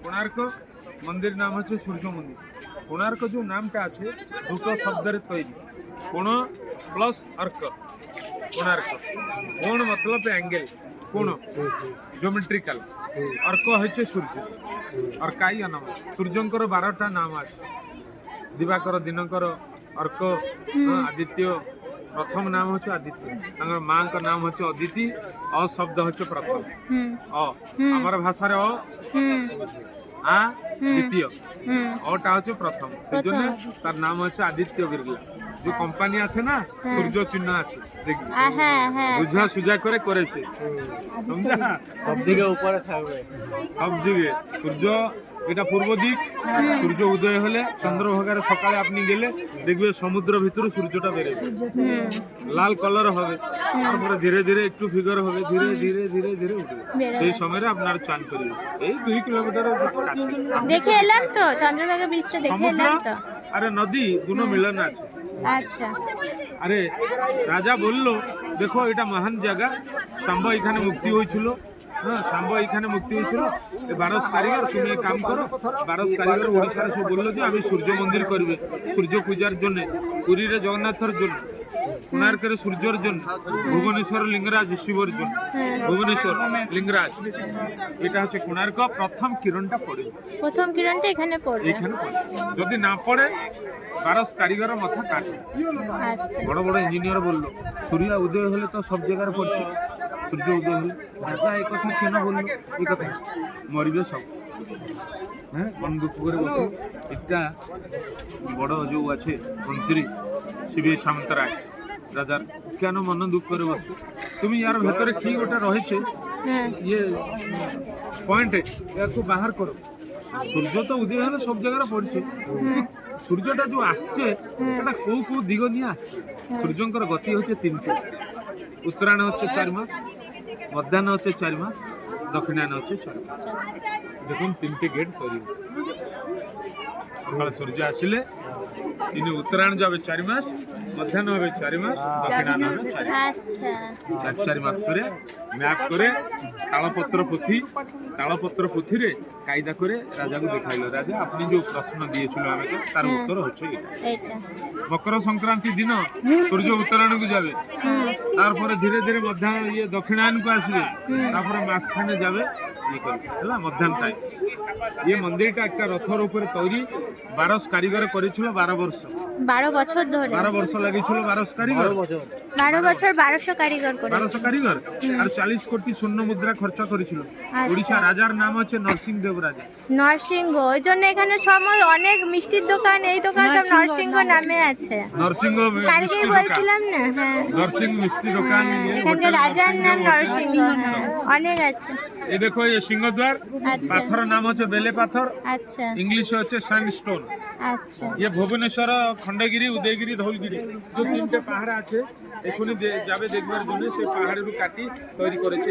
কোণার্ক মন্দির নাম হচ্ছে সূর্য মন্দির। কোণার্ক যে নামটা আছে দুটো শব্দের তৈরি, কোণ প্লাস अर्क। কোণার্ক, কোণ মতলব অ্যাঙ্গেল, কোণ জিওমেট্রিক্যাল, अर्क হচ্ছে সূর্য। আর কাই নাম সূর্যঙ্কর 12টা নাম আছে, দিবাকর, দিনকর, अर्क, আদিত্য। প্রথম নাম হচ্ছে আদিত্য, তাঙ্কর মাঙ্ক নাম হচ্ছে অদিতি। অ শব্দ হচ্ছে প্রথম, অ আমার ভাষার অ, আ দ্বিতীয়, অটা হচ্ছে প্রথম, সেই জন্য তার নাম হচ্ছে আদিত্য বিড়লা। যে কোম্পানি আছে না, সূর্য চিহ্ন আছে, দেখবি বুঝা সুজা করে করেছে, সমঝা? সব দিকে উপরে থাকবে, সব দিকে সূর্য, এটা পূর্ব দিক। সূর্য উদয় হলে চন্দ্রভাগার সকালে আপনি গেলে দেখবে সমুদ্র ভিতরে সূর্যটা বেরোবে, লাল কালার হবে, তারপরে ধীরে ধীরে একটু ফিগার হবে, ধীরে ধীরে ধীরে ধীরে উঠবে। সেই সময় আপনার চান করবে। এই 2 কিলোমিটার দেখে এলাম তো, চন্দ্রভাগা বীজটা দেখে এলাম তো। আরে নদী দুটো মিলন আছে। আচ্ছা, আরে রাজা বলল দেখো এটা মহান জায়গা, শাম্ব এখানে মুক্তি হয়েছিল। হ্যাঁ, শাম্ব এখানে মুক্তি হয়েছিল। 12 কারিগর তুমি এক কাম করো। 12 কারিগর ওড়িশার সব বললো যে আমি সূর্য মন্দির করবে, সূর্য পূজার জন্য, পুরীরে জগন্নাথের জন্য, কোণার্কের সূর্যের জন্য, ভুবনেশ্বর লিঙ্গরাজ শিবর জন্য। ভুবনেশ্বর লিঙ্গরাজ, এটা হচ্ছে কোণার্ক। প্রথম কিরণটা পড়ে, প্রথম কিরণটা এখানে পড়বে। এখানে পড়ে, যদি না পড়ে 12 কারিগর মাথা কাটে। আচ্ছা, বড় বড় ইঞ্জিনিয়ার বললো সূর্য উদয় হলে তো সব জায়গায় পড়ছে, সূর্য উদয় হলে রাজা এই কথা কেন বললো? এই কথা মরিবে সব। হ্যাঁ, মন দুঃখ করে বলতো। এটা বড় যে আছে মন্ত্রী শিবী সামন্তরায়, রাজার কেন মন দুঃখ করে বলছো? তুমি ইয়ার ভেতরে কি ওটা রয়েছে ইয়ে পয়েন্টে একটু বাহার করো। সূর্য তো উদয় হলে সব জায়গায় পড়ছে, সূর্যটা যে আসছে এটা কোউ কোউ দিগ নিয়ে আসছে। সূর্যঙ্কর গতি হচ্ছে 3টে, উত্তরায়ণ হচ্ছে 4 মাস, মধ্যাহ্ন হচ্ছে 4 মাস, দক্ষিণায়ন হচ্ছে 4 মাস। দেখুন 3টে গেট তৈরি। সকালে সূর্য আসলে তিনি উত্তরায়ণ যাবে 4 মাস, মধ্যাহ্ন হবে 4 মাস, দক্ষিণায়ন হবে 4 মাস। আচ্ছা, 4 মাস করে ম্যাপ করে তালপত্র পুঁথিরে কায়দা করে রাজাকে দেখাইল। রাজা আপনি যে প্রশ্ন দিয়েছিল আমাকে তার উত্তর হচ্ছে এইটা। মকর সংক্রান্তি দিন সূর্য উত্তরায়ণକୁ যাবে, তারপরে ধীরে ধীরে মধ্যাহ্ন দক্ষিণায়নକୁ আসবে, তারপরে মাঝখানে যাবে ইয়ে করবে, ହେଲା মধ্যাহ্ন টাইম। ইয়ে মন্দিরটা একটা রথর উপরে তৈরি, 12 কারিগর করেছিল 12 বর্ষ। 12 বছর ধরে, 12 বর্ষ লাগিয়েছিল 12 কারিগর। 12 বছর 1200 কারিগর করে। 1200 কারিগর আর 40 কোটি স্বর্ণ মুদ্রা খরচ করেছিল। ওড়িশা রাজার নাম হচ্ছে নরসিংহদেব রাজা। নরসিংহ, ওই জন্য এখানে সব অনেক মিষ্টির দোকান, এই দোকান সব নরসিংহ নামে আছে। নরসিংহ কালকেই বলছিলাম না, হ্যাঁ, নরসিংহ মিষ্টি দোকান, এখানকার রাজার নাম নরসিংহ, হ্যাঁ, অনেক আছে। এই দেখো এই সিংহদ্বার, আচ্ছা, পাথরের নাম হচ্ছে বেলে পাথর, আচ্ছা, ইংলিশে হচ্ছে স্যান্ডস্টোন। আচ্ছা। ये ভুবনেশ্বর, খন্ডগিরি, উদয়গিরি, ধৌলগিরি যে 3টে পাহাড় আছে, এখনই যাবে দেখবার জন্য সেই পাহাড়ের কাটি তৈরি করেছে।